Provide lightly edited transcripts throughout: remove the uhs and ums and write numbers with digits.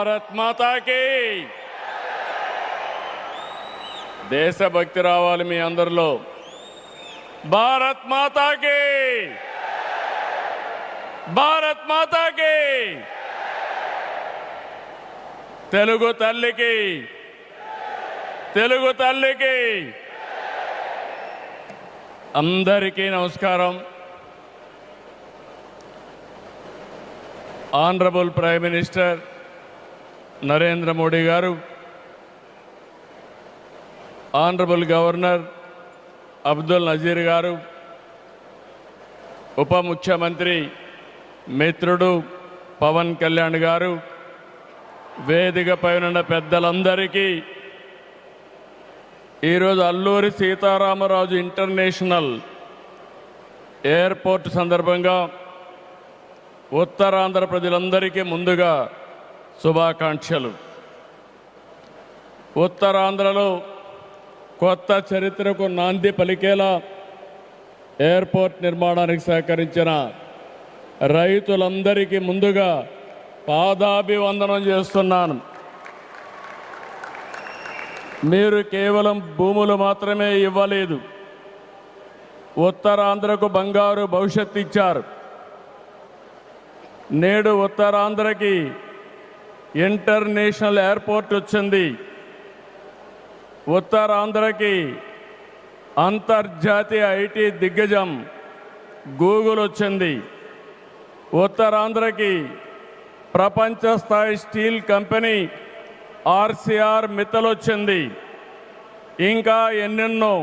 భారత్ మాతాకి దేశభక్తి రావాలి మీ అందరిలో. భారత్ మాతాకి, భారత్ మాతాకి, తెలుగు తల్లికి, తెలుగు తల్లికి. అందరికీ నమస్కారం. Honourable prime minister Narendra Modi గారు, ఆనరబుల్ గవర్నర్ అబ్దుల్ నజీర్ గారు, ఉప ముఖ్యమంత్రి మిత్రుడు పవన్ కళ్యాణ్ గారు, వేదికపై ఉన్న పెద్దలందరికీ ఈరోజు అల్లూరి సీతారామరాజు ఇంటర్నేషనల్ ఎయిర్పోర్ట్ సందర్భంగా ఉత్తరాంధ్ర ప్రజలందరికీ ముందుగా శుభాకాంక్షలు. ఉత్తరాంధ్రలో కొత్త చరిత్రకు నాంది పలికేలా ఎయిర్పోర్ట్ నిర్మాణానికి సహకరించిన రైతులందరికీ ముందుగా పాదాభివందనం చేస్తున్నాను. మీరు కేవలం భూములు మాత్రమే ఇవ్వలేదు, ఉత్తరాంధ్రకు బంగారు భవిష్యత్తు ఇచ్చారు. నేడు ఉత్తరాంధ్రకి ఇంటర్నేషనల్ ఎయిర్పోర్ట్ వచ్చింది. ఉత్తరాంధ్రకి అంతర్జాతీయ ఐటీ దిగ్గజం గూగుల్ వచ్చింది. ఉత్తరాంధ్రకి ప్రపంచ స్థాయి స్టీల్ కంపెనీ ఆర్సీఆర్ మిత్తల్ వచ్చింది. ఇంకా ఎన్నెన్నో.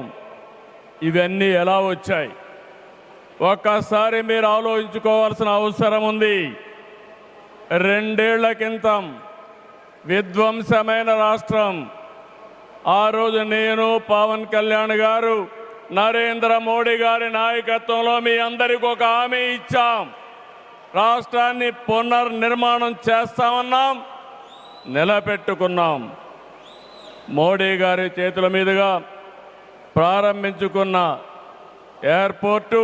ఇవన్నీ ఎలా వచ్చాయి? ఒక్కసారి మీరు ఆలోచించుకోవాల్సిన అవసరం ఉంది. 2 ఏళ్ల క్రితం విధ్వంసమైన రాష్ట్రం. ఆ రోజు నేను, పవన్ కళ్యాణ్ గారు, నరేంద్ర మోడీ గారి నాయకత్వంలో మీ అందరికీ ఒక హామీ ఇచ్చాం. రాష్ట్రాన్ని పునర్నిర్మాణం చేస్తామన్నాం, నిలబెట్టుకున్నాం. మోడీ గారి చేతుల మీదుగా ప్రారంభించుకున్న ఎయిర్పోర్టు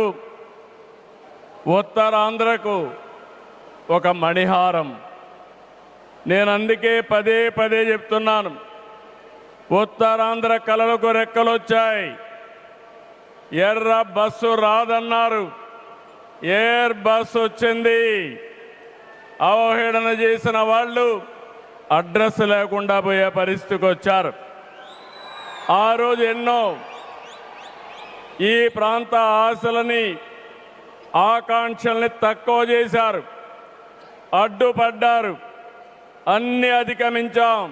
ఉత్తరాంధ్రకు ఒక మణిహారం. నేను అందుకే పదే పదే చెప్తున్నాను, ఉత్తరాంధ్ర కళలకు రెక్కలొచ్చాయి. ఎర్ర బస్సు రాదన్నారు, ఎయిర్ బస్సు వచ్చింది. అవహేళన చేసిన వాళ్ళు అడ్రస్ లేకుండా పోయే పరిస్థితికి వచ్చారు. ఆ రోజు ఎన్నో ఈ ప్రాంత ఆశలని, ఆకాంక్షల్ని తక్కువ చేశారు, అడ్డుపడ్డారు. అన్ని అధిగమించాం.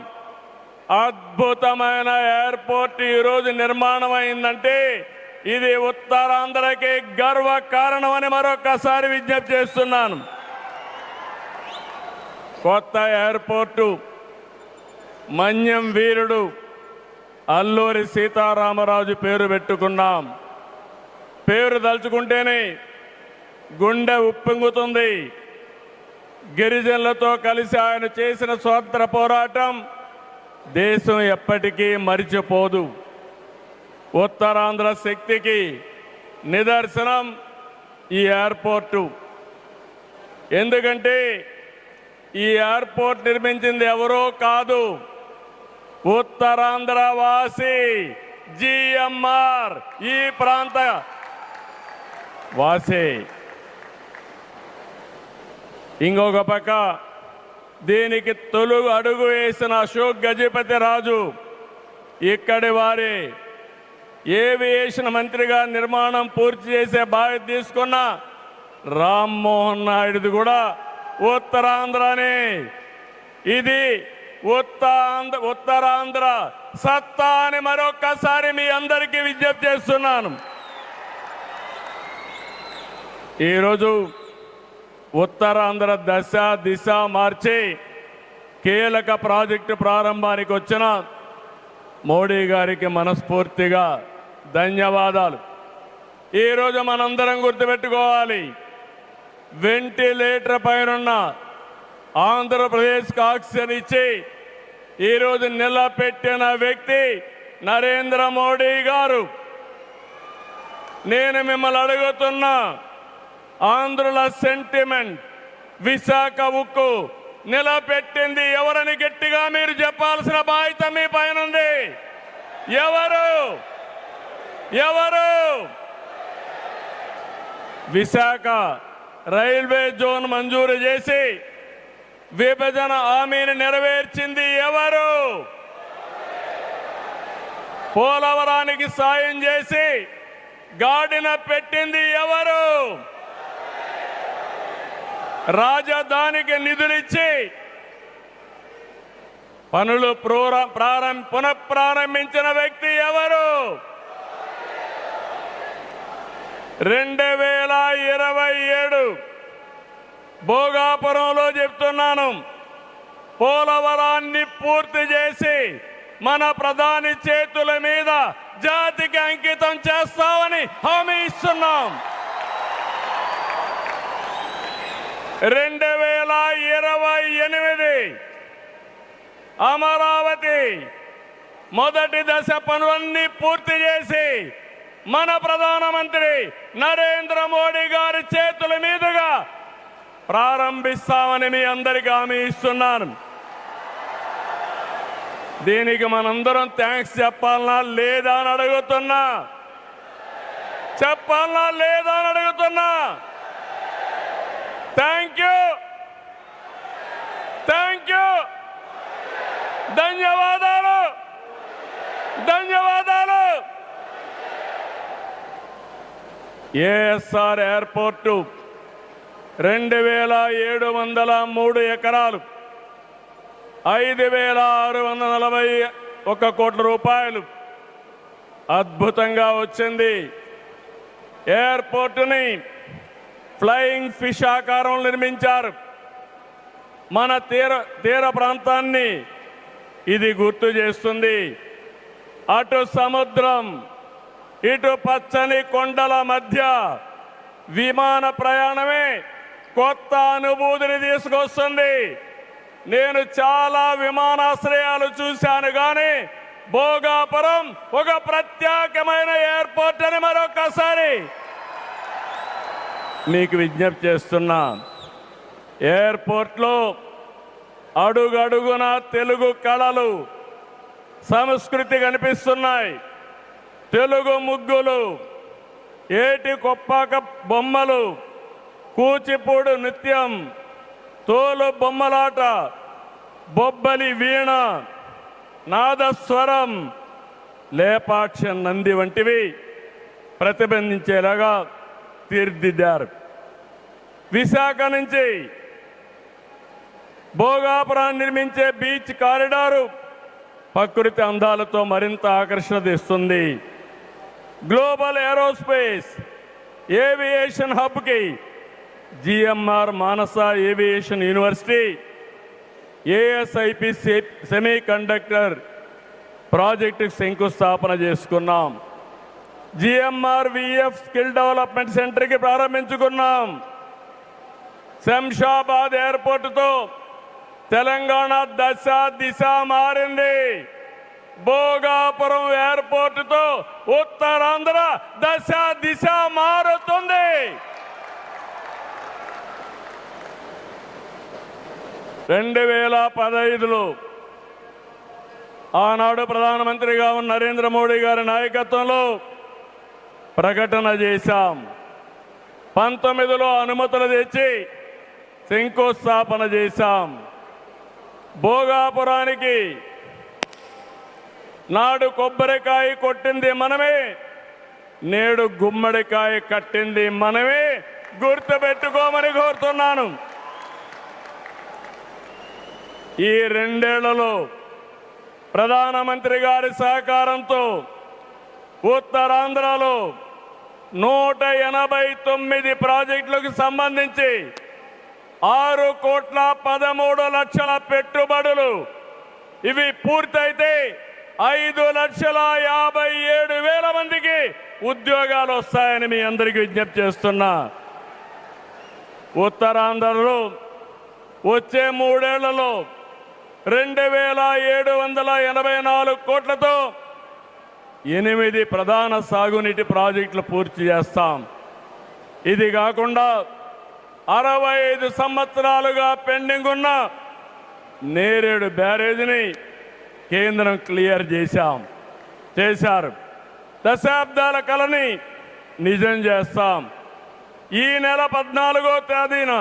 అద్భుతమైన ఎయిర్పోర్ట్ ఈరోజు నిర్మాణం అయిందంటే ఇది ఉత్తరాంధ్రకి గర్వ కారణమని మరొకసారి విజ్ఞప్తి చేస్తున్నాను. కొత్త ఎయిర్పోర్టు మన్యం వీరుడు అల్లూరి సీతారామరాజు పేరు పెట్టుకున్నాం. పేరు తలుచుకుంటేనే గుండె ఉప్పొంగుతుంది. గిరిజనులతో కలిసి ఆయన చేసిన స్వాతంత్ర పోరాటం దేశం ఎప్పటికీ మరిచిపోదు. ఉత్తరాంధ్ర శక్తికి నిదర్శనం ఈ ఎయిర్పోర్టు. ఎందుకంటే ఈ ఎయిర్పోర్ట్ నిర్మించింది ఎవరో కాదు, ఉత్తరాంధ్ర వాసి జిఎంఆర్, ఈ ప్రాంత వాసి. ఇంకొక పక్క దీనికి తొలుగు అడుగు వేసిన అశోక్ గజపతి రాజు ఇక్కడి వారే. ఏవియేషన్ మంత్రిగా నిర్మాణం పూర్తి చేసే బాధ్యత తీసుకున్న రామ్మోహన్ నాయుడుది కూడా ఉత్తరాంధ్రనే. ఇది ఉత్తరాంధ్ర సత్తా అని మరొక్కసారి మీ అందరికీ విజ్ఞప్తి చేస్తున్నాను. ఈరోజు ఉత్తరాంధ్ర దశ దిశ మార్చి కీలక ప్రాజెక్టు ప్రారంభానికి వచ్చిన మోడీ గారికి మనస్ఫూర్తిగా ధన్యవాదాలు. ఈరోజు మనందరం గుర్తుపెట్టుకోవాలి, వెంటిలేటర్ పైన ఆంధ్రప్రదేశ్కి ఆక్సిజన్ ఇచ్చి ఈరోజు నిలబెట్టిన వ్యక్తి నరేంద్ర మోడీ గారు. నేను మిమ్మల్ని అడుగుతున్నా, ఆంధ్రుల సెంటిమెంట్ విశాఖ ఉక్కు నిలబెట్టింది ఎవరని విశాఖ రైల్వే జోన్ మంజూరు చేసి విభజన హామీని నెరవేర్చింది ఎవరు? పోలవరానికి సాయం చేసి గాడిన పెట్టింది ఎవరు? రాజధానికి నిధులిచ్చి పనులు పునఃప్రారంభించిన వ్యక్తి ఎవరు? 2027 భోగాపురంలో చెప్తున్నాను, పోలవరాన్ని పూర్తి చేసి మన ప్రధాని చేతుల మీద జాతికి అంకితం చేస్తామని హామీ ఇస్తున్నాం. 2028 అమరావతి మొదటి దశ పనులన్నీ పూర్తి చేసి మన ప్రధానమంత్రి నరేంద్ర మోడీ గారి చేతుల మీదుగా ప్రారంభిస్తామని మీ అందరికీ హామీ ఇస్తున్నాను. దీనికి మనందరం థ్యాంక్స్ చెప్పాలనా లేదా అని అడుగుతున్నా. చెప్పాలనా లేదా అని అడుగుతున్నా. థ్యాంక్ యూ, థ్యాంక్ యూ, ధన్యవాదాలు, ధన్యవాదాలు. ఏఎస్ఆర్ ఎయిర్పోర్టు 2703 ఎకరాలు, 5641 కోట్ల రూపాయలు అద్భుతంగా వచ్చింది. ఎయిర్పోర్టుని ఫ్లయింగ్ ఫిష్ ఆకారం నిర్మించారు. మన తీర ప్రాంతాన్ని ఇది గుర్తు చేస్తుంది. అటు సముద్రం, ఇటు పచ్చని కొండల మధ్య విమాన ప్రయాణమే కొత్త అనుభూతిని తీసుకొస్తుంది. నేను చాలా విమానాశ్రయాలు చూశాను, కానీ భోగాపురం ఒక ప్రత్యేకమైన ఎయిర్పోర్ట్ అని మరొకసారి మీకు విజ్ఞప్తి చేస్తున్నా. ఎయిర్పోర్ట్లో అడుగడుగున తెలుగు కళలు, సంస్కృతి కనిపిస్తున్నాయి. తెలుగు ముగ్గులు, ఏటి కొప్పాక బొమ్మలు, కూచిపూడి నృత్యం, తోలు బొమ్మలాట, బొబ్బలి వీణ, నాదస్వరం, లేపాక్ష నంది వంటివి ప్రతిబింబించేలాగా తీర్చిదిద్దారు. విశాఖ నుంచి భోగాపురాన్ని నిర్మించే బీచ్ కారిడారు ప్రకృతి అందాలతో మరింత ఆకర్షణ తెస్తుంది. గ్లోబల్ ఏరోస్పేస్ ఏవియేషన్ హబ్కి GMR Manasa aviation university, ASIP semiconductor ప్రాజెక్టుకు శంకుస్థాపన చేసుకున్నాం. జిఎంఆర్ విఎఫ్ స్కిల్ డెవలప్మెంట్ సెంటర్కి ప్రారంభించుకున్నాం. శంషాబాద్ ఎయిర్పోర్టుతో తెలంగాణ దశ దిశ మారింది. భోగాపురం ఎయిర్పోర్టుతో ఉత్తరాంధ్ర దశ దిశ మారుతుంది. 2015లో ఆనాడు ప్రధానమంత్రిగా ఉన్న నరేంద్ర మోడీ గారి నాయకత్వంలో ప్రకటన చేశాం. 19లో అనుమతులు తెచ్చి శంకుస్థాపన చేశాం. భోగాపురానికి నాడు కొబ్బరికాయ కొట్టింది మనమే, నేడు గుమ్మడికాయ కట్టింది మనమే. గుర్తుపెట్టుకోమని కోరుతున్నాను. ఈ 2 ఏళ్లలో ప్రధానమంత్రి గారి సహకారంతో ఉత్తరాంధ్రలో 189 ప్రాజెక్టులకు సంబంధించి 6,13,00,000 పెట్టుబడులు. ఇవి పూర్తయితే 5,57,000 మందికి ఉద్యోగాలు వస్తాయని మీ అందరికీ విజ్ఞప్తి చేస్తున్నా. ఉత్తరాంధ్రలో వచ్చే 3 ఏళ్లలో 2,784 కోట్లతో 8 ప్రధాన సాగునీటి ప్రాజెక్టులు పూర్తి చేస్తాం. ఇది కాకుండా 65 సంవత్సరాలుగా పెండింగ్ ఉన్న నేరేడు బ్యారేజీని కేంద్రం క్లియర్ చేశారు. దశాబ్దాల కలని నిజం చేస్తాం. ఈ నెల 14వ తేదీన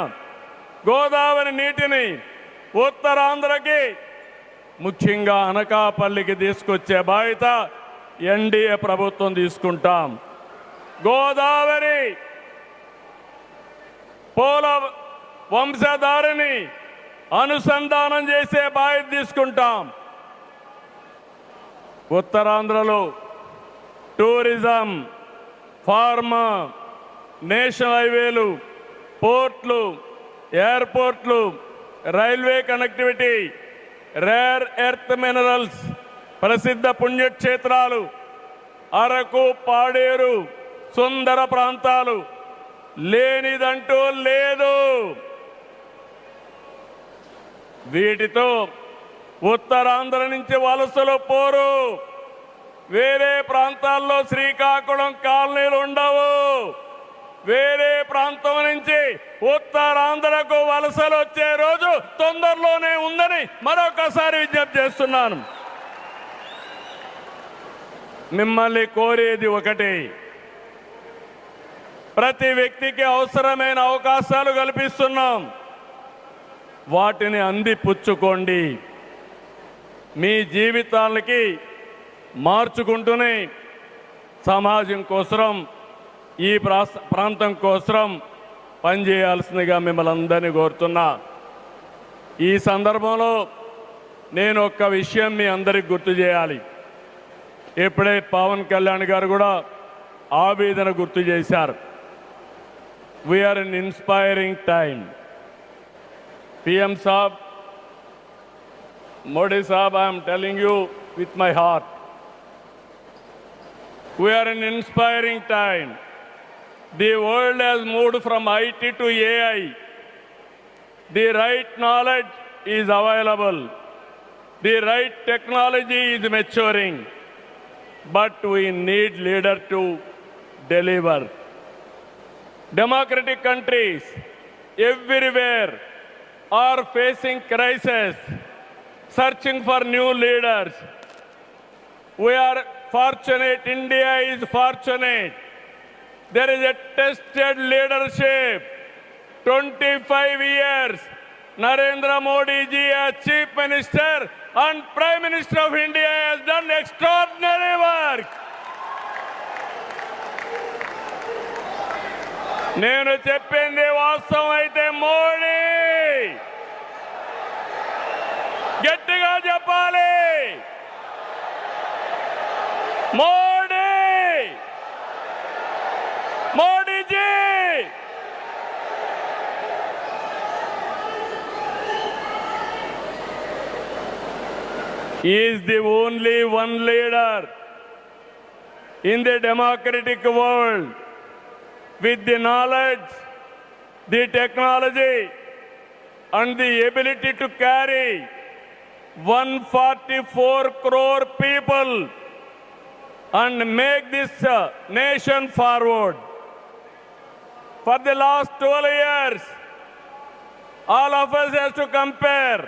గోదావరి నీటిని ఉత్తరాంధ్రకి ముఖ్యంగా అనకాపల్లికి తీసుకొచ్చే బాధ్యత ఎన్డీఏ ప్రభుత్వం తీసుకుంటాం. గోదావరి పోల వంశధారిని అనుసంధానం చేసే బాధ్యత తీసుకుంటాం. ఉత్తరాంధ్రలో టూరిజం, ఫార్మా, నేషనల్ హైవేలు, పోర్ట్లు, ఎయిర్పోర్ట్లు, railway connectivity, rare earth minerals, ప్రసిద్ధ పుణ్యక్షేత్రాలు, అరకు, పాడేరు, సుందర ప్రాంతాలు లేనిదంటూ లేదు. వీటితో ఉత్తరాంధ్ర నుంచి వలసలు పోరు. వేరే ప్రాంతాల్లో శ్రీకాకుళం కాలనీలు ఉండవు. వేరే ప్రాంతం నుంచి ఉత్తరాంధ్రకు వలసలు వచ్చే రోజు తొందరలోనే ఉందని మరొకసారి విజ్ఞప్తి చేస్తున్నాను. మిమ్మల్ని కోరేది ఒకటి, ప్రతి వ్యక్తికి అవసరమైన అవకాశాలు కల్పిస్తున్నాం. వాటిని అందిపుచ్చుకోండి. మీ జీవితాలకి మార్చుకుంటూనే సమాజం కోసం, ఈ ప్రాంతం కోసం పనిచేయాల్సిందిగా మిమ్మల్ని అందరినీ కోరుతున్నా. ఈ సందర్భంలో నేను ఒక్క విషయం మీ అందరికి గుర్తు చేయాలి. ఇప్పుడే పవన్ కళ్యాణ్ గారు కూడా ఆవేదన గుర్తు చేశారు. We are in inspiring time. PM Saab, Modi Saab, I am telling you with my heart. We are in inspiring time. The world has moved from IT to AI. The right knowledge is available. The right technology is maturing. But we need leaders to deliver. Democratic countries everywhere are facing crisis, searching for new leaders. We are fortunate, India is fortunate. There is a tested leadership. 25 years, Narendra Modi ji as Chief Minister and Prime Minister of India has done extraordinary work. నేను చెప్పింది వాస్తవం అయితే మోడీ గట్టిగా చెప్పాలి. Modi, Modiji. He is the only one leader in the democratic world with the knowledge, the technology and the ability to carry 144 crore people and make this nation forward. For the last 12 years, all of us have to compare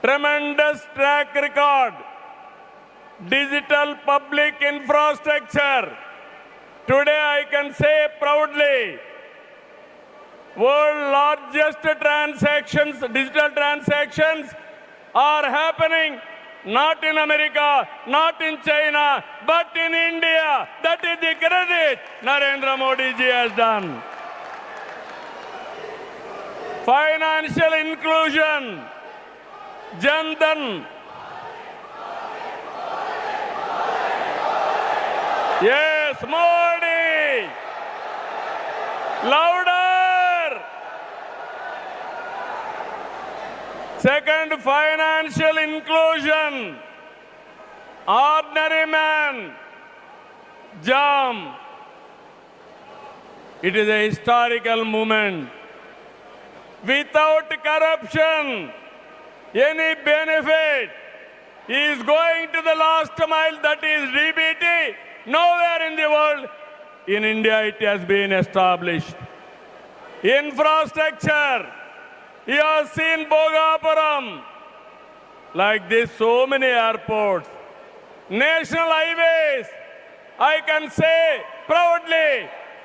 tremendous track record, digital public infrastructure. Today I can say proudly, world largest transactions, digital transactions are happening not in America, not in China, but in India. That is the credit Narendra Modi ji has done. Financial inclusion, Jan Dhan. Yes, Modi. Louder. Second, financial inclusion. Ordinary man, JAM. It is a historical moment. Without corruption, any benefit, he is going to the last mile, that is DBT. Nowhere in the world, in India it has been established. Infrastructure, you have seen Bhogapuram, like this so many airports. National highways, I can say proudly,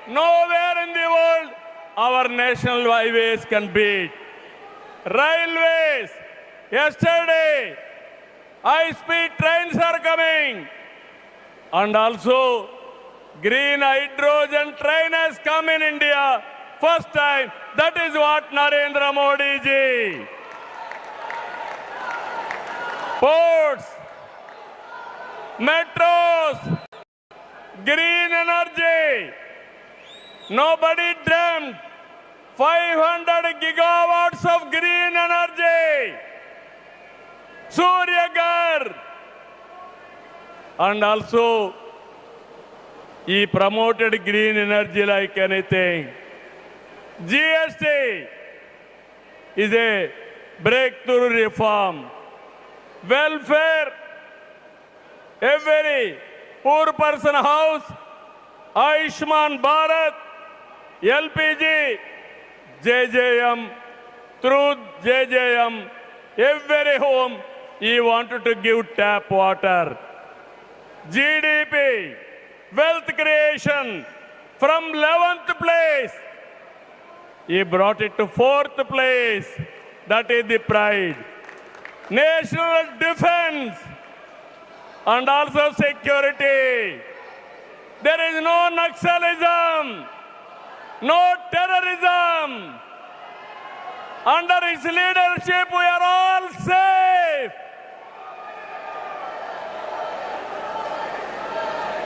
nowhere in the world our national highways can beat. Railways, yesterday, high-speed trains are coming. And also, green hydrogen train has come in India. First time, that is what Narendra Modi ji. Ports, metros, green energy. Nobody dreamt 500 gigawatts of green energy. Surya Ghar. And also, he promoted green energy like anything. GST is a breakthrough reform. Welfare, every poor person house, Ayushman Bharat, LPG, JJM, through JJM, every home he wanted to give tap water. GDP, wealth creation, from 11th place, he brought it to 4th place. That is the pride. National defense and also security. There is no Naxalism, no terrorism. Under his leadership, we are all safe.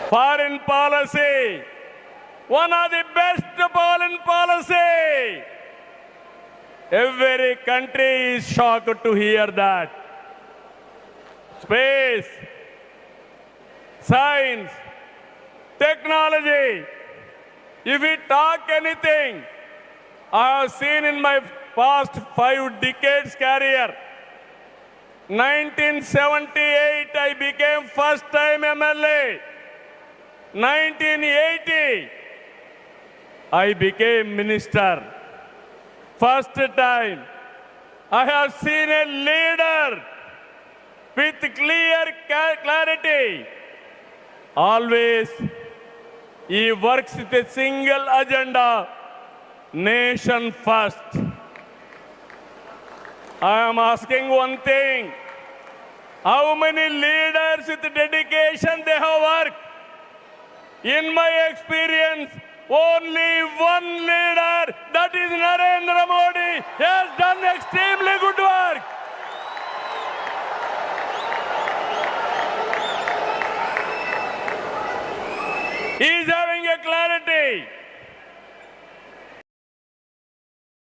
Foreign policy, one of the best foreign policy. Every country is shocked to hear that. Space, science, technology. If we talk anything, I have seen in my past 5 decades career. 1978, I became first time MLA. 1980, I became minister. First time, I have seen a leader with clear clarity. Always, he works with a single agenda, nation first. I am asking one thing, how many leaders with dedication they have worked? In my experience, only one leader, that is Narendra Modi, has done extremely good work. He is having a clarity.